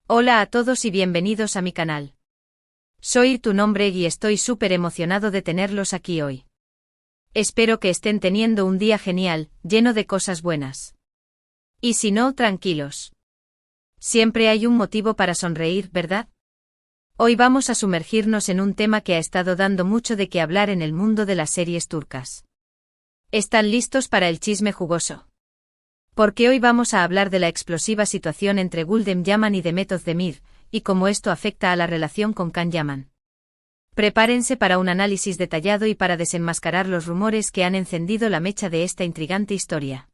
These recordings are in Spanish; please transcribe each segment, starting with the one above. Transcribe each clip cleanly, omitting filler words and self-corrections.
Hola a todos y bienvenidos a mi canal. Soy tu nombre y estoy súper emocionado de tenerlos aquí hoy. Espero que estén teniendo un día genial, lleno de cosas buenas. Y si no, tranquilos. Siempre hay un motivo para sonreír, ¿verdad? Hoy vamos a sumergirnos en un tema que ha estado dando mucho de qué hablar en el mundo de las series turcas. ¿Están listos para el chisme jugoso? Porque hoy vamos a hablar de la explosiva situación entre Gulden Yaman y Demet Özdemir, y cómo esto afecta a la relación con Can Yaman. Prepárense para un análisis detallado y para desenmascarar los rumores que han encendido la mecha de esta intrigante historia.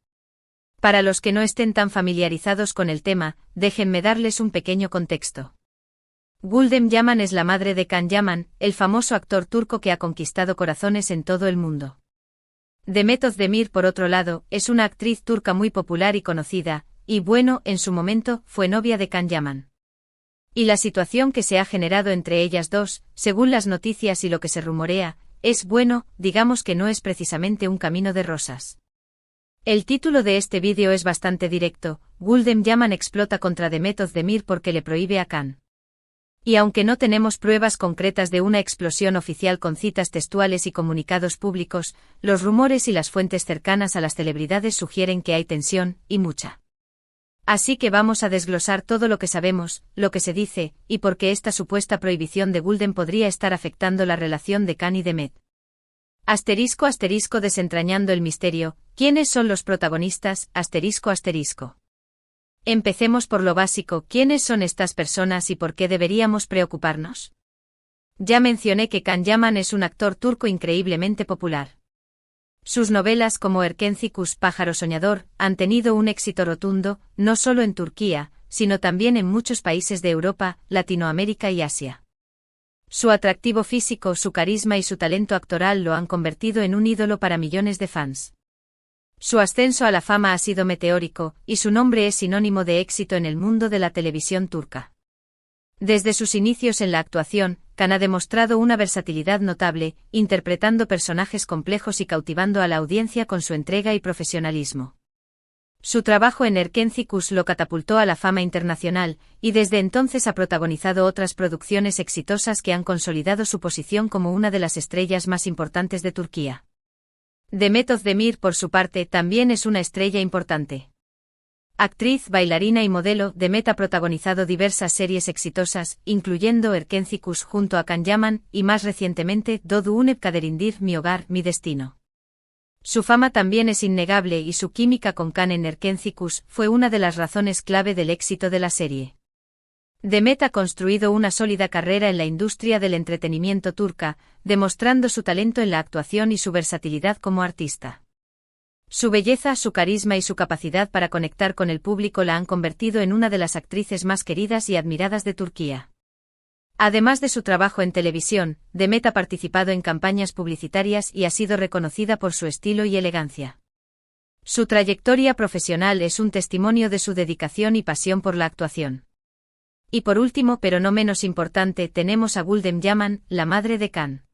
Para los que no estén tan familiarizados con el tema, déjenme darles un pequeño contexto. Gulden Yaman es la madre de Can Yaman, el famoso actor turco que ha conquistado corazones en todo el mundo. Demet Özdemir, por otro lado, es una actriz turca muy popular y conocida, y bueno, en su momento, fue novia de Can Yaman. Y la situación que se ha generado entre ellas dos, según las noticias y lo que se rumorea, es bueno, digamos que no es precisamente un camino de rosas. El título de este vídeo es bastante directo: Gulden Yaman explota contra Demet Özdemir porque le prohíbe a Can. Y aunque no tenemos pruebas concretas de una explosión oficial con citas textuales y comunicados públicos, los rumores y las fuentes cercanas a las celebridades sugieren que hay tensión, y mucha. Así que vamos a desglosar todo lo que sabemos, lo que se dice, y por qué esta supuesta prohibición de Gulden podría estar afectando la relación de Can y Demet. *** Desentrañando el misterio, ¿quiénes son los protagonistas? ***. Empecemos por lo básico: ¿quiénes son estas personas y por qué deberíamos preocuparnos? Ya mencioné que Can Yaman es un actor turco increíblemente popular. Sus novelas como Erkenci Kuş, Pájaro Soñador, han tenido un éxito rotundo, no solo en Turquía, sino también en muchos países de Europa, Latinoamérica y Asia. Su atractivo físico, su carisma y su talento actoral lo han convertido en un ídolo para millones de fans. Su ascenso a la fama ha sido meteórico, y su nombre es sinónimo de éxito en el mundo de la televisión turca. Desde sus inicios en la actuación, Can ha demostrado una versatilidad notable, interpretando personajes complejos y cautivando a la audiencia con su entrega y profesionalismo. Su trabajo en Erkenci Kuş lo catapultó a la fama internacional, y desde entonces ha protagonizado otras producciones exitosas que han consolidado su posición como una de las estrellas más importantes de Turquía. Demet Özdemir, por su parte, también es una estrella importante. Actriz, bailarina y modelo, Demet ha protagonizado diversas series exitosas, incluyendo Erkenci Kuş junto a Can Yaman, y más recientemente, Doğduğum Kaderindir, Mi Hogar, Mi Destino. Su fama también es innegable y su química con Can en Erkenci Kuş fue una de las razones clave del éxito de la serie. Demet ha construido una sólida carrera en la industria del entretenimiento turca, demostrando su talento en la actuación y su versatilidad como artista. Su belleza, su carisma y su capacidad para conectar con el público la han convertido en una de las actrices más queridas y admiradas de Turquía. Además de su trabajo en televisión, Demet ha participado en campañas publicitarias y ha sido reconocida por su estilo y elegancia. Su trayectoria profesional es un testimonio de su dedicación y pasión por la actuación. Y por último, pero no menos importante, tenemos a Gulden Yaman, la madre de Can.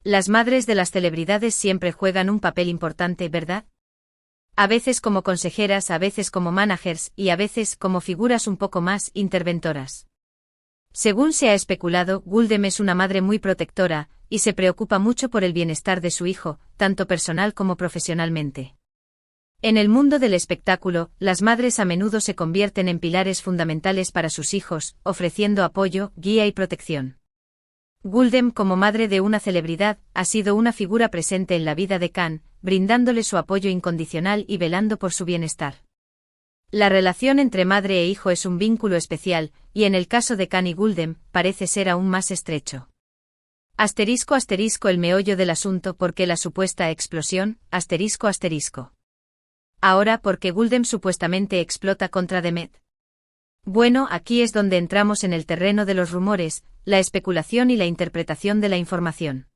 Las madres de las celebridades siempre juegan un papel importante, ¿verdad? A veces como consejeras, a veces como managers, y a veces como figuras un poco más interventoras. Según se ha especulado, Gulden es una madre muy protectora, y se preocupa mucho por el bienestar de su hijo, tanto personal como profesionalmente. En el mundo del espectáculo, las madres a menudo se convierten en pilares fundamentales para sus hijos, ofreciendo apoyo, guía y protección. Gulden, como madre de una celebridad, ha sido una figura presente en la vida de Can, brindándole su apoyo incondicional y velando por su bienestar. La relación entre madre e hijo es un vínculo especial, y en el caso de Can y Gulden, parece ser aún más estrecho. ***, el meollo del asunto: ¿por qué la supuesta explosión? ***. Ahora, ¿por qué Gulden supuestamente explota contra Demet? Bueno, aquí es donde entramos en el terreno de los rumores, la especulación y la interpretación de la información.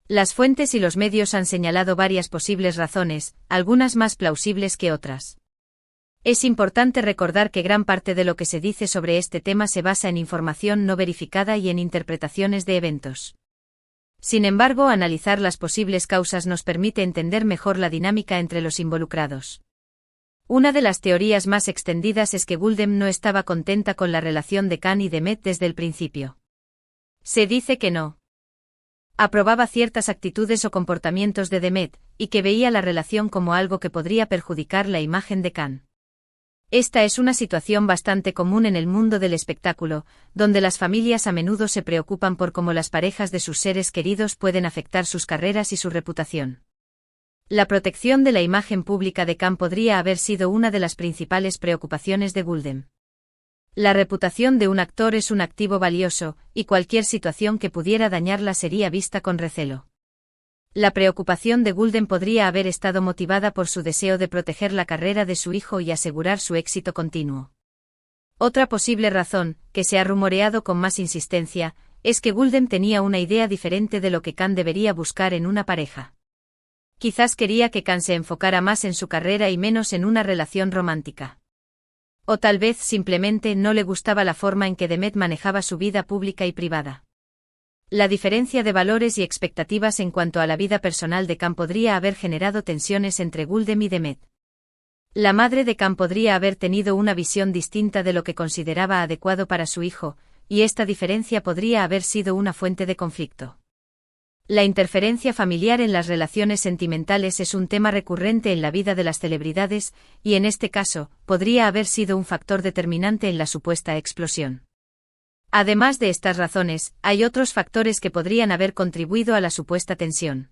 Las fuentes y los medios han señalado varias posibles razones, algunas más plausibles que otras. Es importante recordar que gran parte de lo que se dice sobre este tema se basa en información no verificada y en interpretaciones de eventos. Sin embargo, analizar las posibles causas nos permite entender mejor la dinámica entre los involucrados. Una de las teorías más extendidas es que Guldem no estaba contenta con la relación de Khan y Demet desde el principio. Se dice que no aprobaba ciertas actitudes o comportamientos de Demet, y que veía la relación como algo que podría perjudicar la imagen de Khan. Esta es una situación bastante común en el mundo del espectáculo, donde las familias a menudo se preocupan por cómo las parejas de sus seres queridos pueden afectar sus carreras y su reputación. La protección de la imagen pública de Khan podría haber sido una de las principales preocupaciones de Guldem. La reputación de un actor es un activo valioso, y cualquier situación que pudiera dañarla sería vista con recelo. La preocupación de Guldem podría haber estado motivada por su deseo de proteger la carrera de su hijo y asegurar su éxito continuo. Otra posible razón, que se ha rumoreado con más insistencia, es que Guldem tenía una idea diferente de lo que Khan debería buscar en una pareja. Quizás quería que Khan se enfocara más en su carrera y menos en una relación romántica. O tal vez simplemente no le gustaba la forma en que Demet manejaba su vida pública y privada. La diferencia de valores y expectativas en cuanto a la vida personal de Khan podría haber generado tensiones entre Guldem y Demet. La madre de Khan podría haber tenido una visión distinta de lo que consideraba adecuado para su hijo, y esta diferencia podría haber sido una fuente de conflicto. La interferencia familiar en las relaciones sentimentales es un tema recurrente en la vida de las celebridades, y en este caso, podría haber sido un factor determinante en la supuesta explosión. Además de estas razones, hay otros factores que podrían haber contribuido a la supuesta tensión.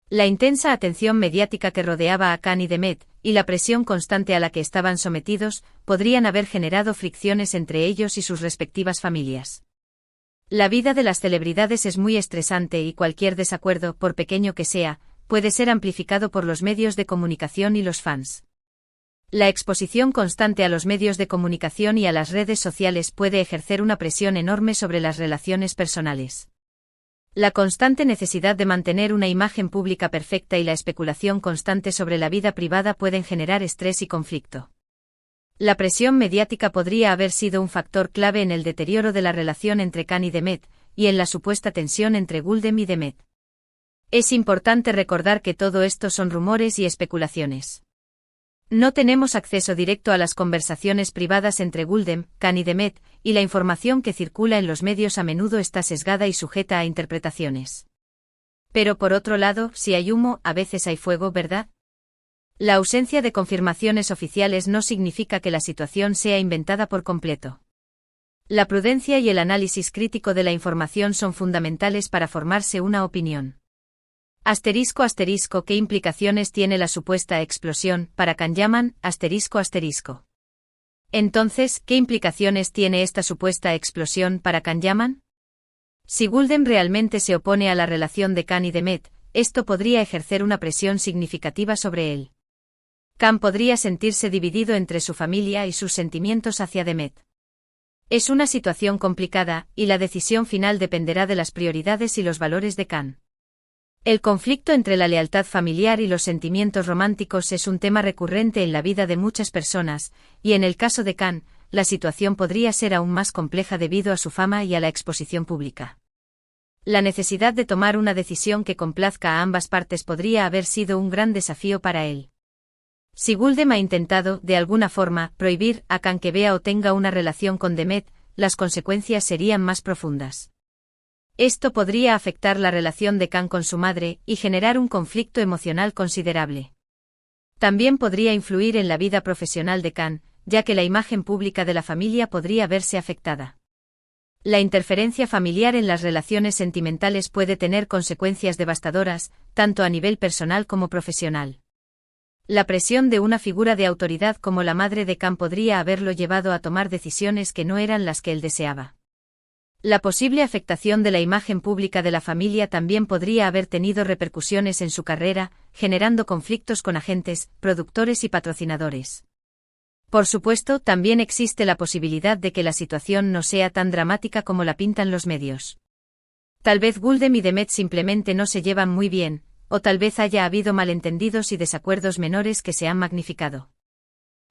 La intensa atención mediática que rodeaba a Khan y Demet, y la presión constante a la que estaban sometidos, podrían haber generado fricciones entre ellos y sus respectivas familias. La vida de las celebridades es muy estresante y cualquier desacuerdo, por pequeño que sea, puede ser amplificado por los medios de comunicación y los fans. La exposición constante a los medios de comunicación y a las redes sociales puede ejercer una presión enorme sobre las relaciones personales. La constante necesidad de mantener una imagen pública perfecta y la especulación constante sobre la vida privada pueden generar estrés y conflicto. La presión mediática podría haber sido un factor clave en el deterioro de la relación entre Khan y Demet, y en la supuesta tensión entre Guldem y Demet. Es importante recordar que todo esto son rumores y especulaciones. No tenemos acceso directo a las conversaciones privadas entre Guldem, Khan y Demet, y la información que circula en los medios a menudo está sesgada y sujeta a interpretaciones. Pero por otro lado, si hay humo, a veces hay fuego, ¿verdad? La ausencia de confirmaciones oficiales no significa que la situación sea inventada por completo. La prudencia y el análisis crítico de la información son fundamentales para formarse una opinión. Asterisco. ¿Qué implicaciones tiene la supuesta explosión para Khan Yaman? Asterisco. Entonces, ¿qué implicaciones tiene esta supuesta explosión para Khan Yaman? Si Guldem realmente se opone a la relación de Khan y Demet, esto podría ejercer una presión significativa sobre él. Khan podría sentirse dividido entre su familia y sus sentimientos hacia Demet. Es una situación complicada, y la decisión final dependerá de las prioridades y los valores de Khan. El conflicto entre la lealtad familiar y los sentimientos románticos es un tema recurrente en la vida de muchas personas, y en el caso de Khan, la situación podría ser aún más compleja debido a su fama y a la exposición pública. La necesidad de tomar una decisión que complazca a ambas partes podría haber sido un gran desafío para él. Si Guldem ha intentado, de alguna forma, prohibir a Khan que vea o tenga una relación con Demet, las consecuencias serían más profundas. Esto podría afectar la relación de Khan con su madre y generar un conflicto emocional considerable. También podría influir en la vida profesional de Khan, ya que la imagen pública de la familia podría verse afectada. La interferencia familiar en las relaciones sentimentales puede tener consecuencias devastadoras, tanto a nivel personal como profesional. La presión de una figura de autoridad como la madre de Khan podría haberlo llevado a tomar decisiones que no eran las que él deseaba. La posible afectación de la imagen pública de la familia también podría haber tenido repercusiones en su carrera, generando conflictos con agentes, productores y patrocinadores. Por supuesto, también existe la posibilidad de que la situación no sea tan dramática como la pintan los medios. Tal vez Guldem y Demet simplemente no se llevan muy bien, o tal vez haya habido malentendidos y desacuerdos menores que se han magnificado.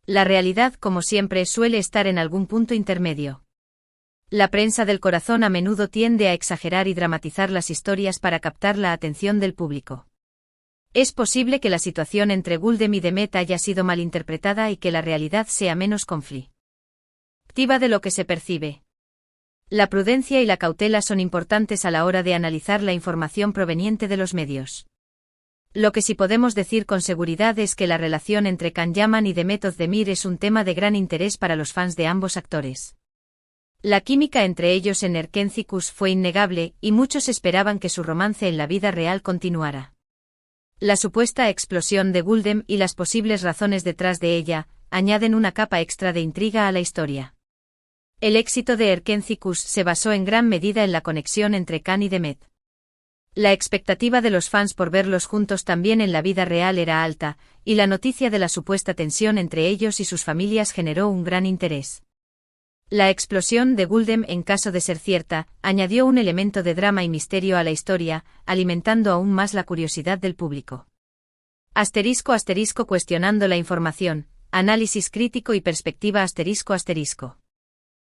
La realidad, como siempre, suele estar en algún punto intermedio. La prensa del corazón a menudo tiende a exagerar y dramatizar las historias para captar la atención del público. Es posible que la situación entre Guldem y Demet haya sido malinterpretada y que la realidad sea menos conflictiva de lo que se percibe. La prudencia y la cautela son importantes a la hora de analizar la información proveniente de los medios. Lo que sí podemos decir con seguridad es que la relación entre Can Yaman y Demet Özdemir es un tema de gran interés para los fans de ambos actores. La química entre ellos en Erkenci fue innegable, y muchos esperaban que su romance en la vida real continuara. La supuesta explosión de Guldem y las posibles razones detrás de ella añaden una capa extra de intriga a la historia. El éxito de Erkenci se basó en gran medida en la conexión entre Can y Demet. La expectativa de los fans por verlos juntos también en la vida real era alta, y la noticia de la supuesta tensión entre ellos y sus familias generó un gran interés. La explosión de Guldem, en caso de ser cierta, añadió un elemento de drama y misterio a la historia, alimentando aún más la curiosidad del público. *** Cuestionando la información, análisis crítico y perspectiva ***.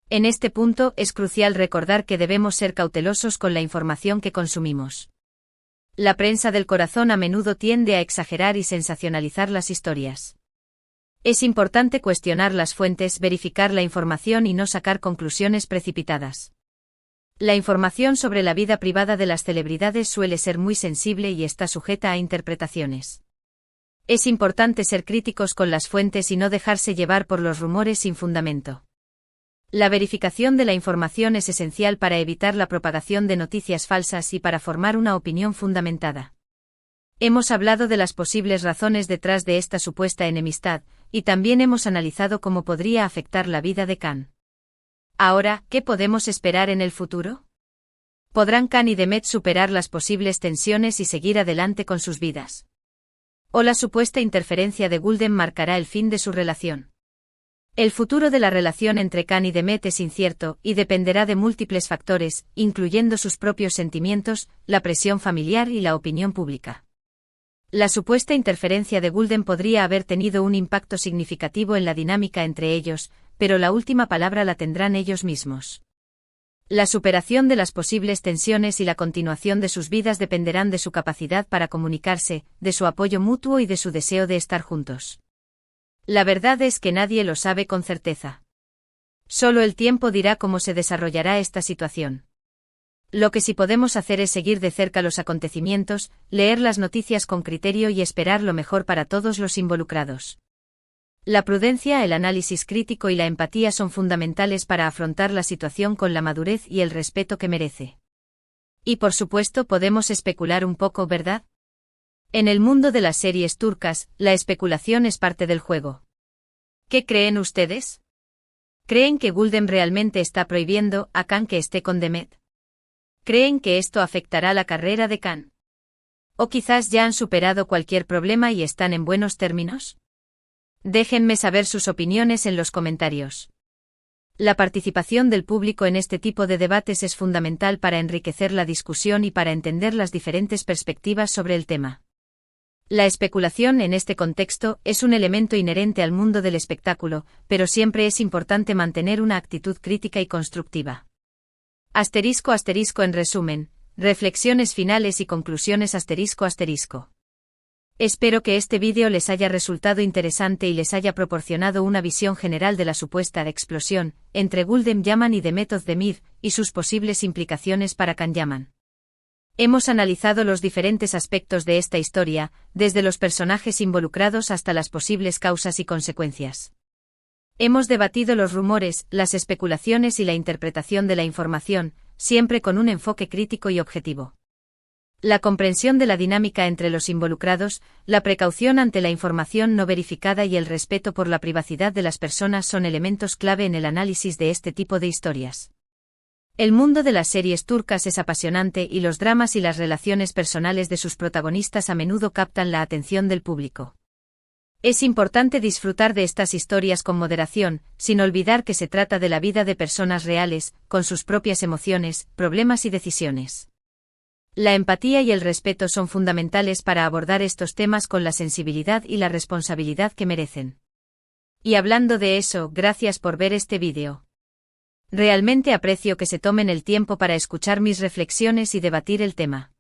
En este punto es crucial recordar que debemos ser cautelosos con la información que consumimos. La prensa del corazón a menudo tiende a exagerar y sensacionalizar las historias. Es importante cuestionar las fuentes, verificar la información y no sacar conclusiones precipitadas. La información sobre la vida privada de las celebridades suele ser muy sensible y está sujeta a interpretaciones. Es importante ser críticos con las fuentes y no dejarse llevar por los rumores sin fundamento. La verificación de la información es esencial para evitar la propagación de noticias falsas y para formar una opinión fundamentada. Hemos hablado de las posibles razones detrás de esta supuesta enemistad, y también hemos analizado cómo podría afectar la vida de Can. Ahora, ¿qué podemos esperar en el futuro? ¿Podrán Can y Demet superar las posibles tensiones y seguir adelante con sus vidas? ¿O la supuesta interferencia de Guldem marcará el fin de su relación? El futuro de la relación entre Can y Demet es incierto y dependerá de múltiples factores, incluyendo sus propios sentimientos, la presión familiar y la opinión pública. La supuesta interferencia de Guldem podría haber tenido un impacto significativo en la dinámica entre ellos, pero la última palabra la tendrán ellos mismos. La superación de las posibles tensiones y la continuación de sus vidas dependerán de su capacidad para comunicarse, de su apoyo mutuo y de su deseo de estar juntos. La verdad es que nadie lo sabe con certeza. Solo el tiempo dirá cómo se desarrollará esta situación. Lo que sí podemos hacer es seguir de cerca los acontecimientos, leer las noticias con criterio y esperar lo mejor para todos los involucrados. La prudencia, el análisis crítico y la empatía son fundamentales para afrontar la situación con la madurez y el respeto que merece. Y por supuesto podemos especular un poco, ¿verdad? En el mundo de las series turcas, la especulación es parte del juego. ¿Qué creen ustedes? ¿Creen que Guldem realmente está prohibiendo a Can que esté con Demet? ¿Creen que esto afectará la carrera de Can? ¿O quizás ya han superado cualquier problema y están en buenos términos? Déjenme saber sus opiniones en los comentarios. La participación del público en este tipo de debates es fundamental para enriquecer la discusión y para entender las diferentes perspectivas sobre el tema. La especulación en este contexto es un elemento inherente al mundo del espectáculo, pero siempre es importante mantener una actitud crítica y constructiva. *** En resumen, reflexiones finales y conclusiones ***. Espero que este vídeo les haya resultado interesante y les haya proporcionado una visión general de la supuesta explosión entre Guldem Yaman y Demet Özdemir y sus posibles implicaciones para Can Yaman. Hemos analizado los diferentes aspectos de esta historia, desde los personajes involucrados hasta las posibles causas y consecuencias. Hemos debatido los rumores, las especulaciones y la interpretación de la información, siempre con un enfoque crítico y objetivo. La comprensión de la dinámica entre los involucrados, la precaución ante la información no verificada y el respeto por la privacidad de las personas son elementos clave en el análisis de este tipo de historias. El mundo de las series turcas es apasionante y los dramas y las relaciones personales de sus protagonistas a menudo captan la atención del público. Es importante disfrutar de estas historias con moderación, sin olvidar que se trata de la vida de personas reales, con sus propias emociones, problemas y decisiones. La empatía y el respeto son fundamentales para abordar estos temas con la sensibilidad y la responsabilidad que merecen. Y hablando de eso, gracias por ver este vídeo. Realmente aprecio que se tomen el tiempo para escuchar mis reflexiones y debatir el tema.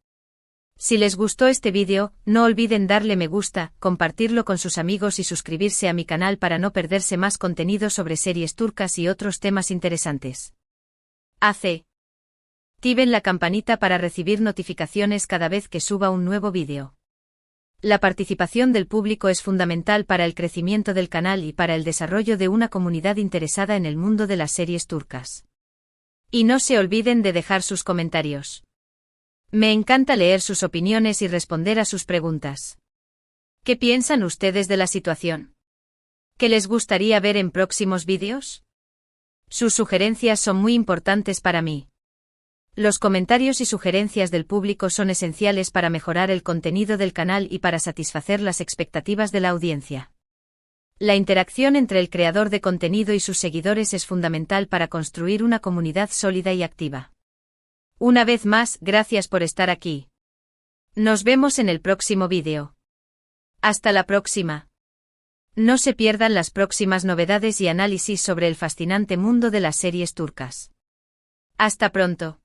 Si les gustó este vídeo, no olviden darle me gusta, compartirlo con sus amigos y suscribirse a mi canal para no perderse más contenido sobre series turcas y otros temas interesantes. Activen la campanita para recibir notificaciones cada vez que suba un nuevo vídeo. La participación del público es fundamental para el crecimiento del canal y para el desarrollo de una comunidad interesada en el mundo de las series turcas. Y no se olviden de dejar sus comentarios. Me encanta leer sus opiniones y responder a sus preguntas. ¿Qué piensan ustedes de la situación? ¿Qué les gustaría ver en próximos vídeos? Sus sugerencias son muy importantes para mí. Los comentarios y sugerencias del público son esenciales para mejorar el contenido del canal y para satisfacer las expectativas de la audiencia. La interacción entre el creador de contenido y sus seguidores es fundamental para construir una comunidad sólida y activa. Una vez más, gracias por estar aquí. Nos vemos en el próximo vídeo. Hasta la próxima. No se pierdan las próximas novedades y análisis sobre el fascinante mundo de las series turcas. Hasta pronto.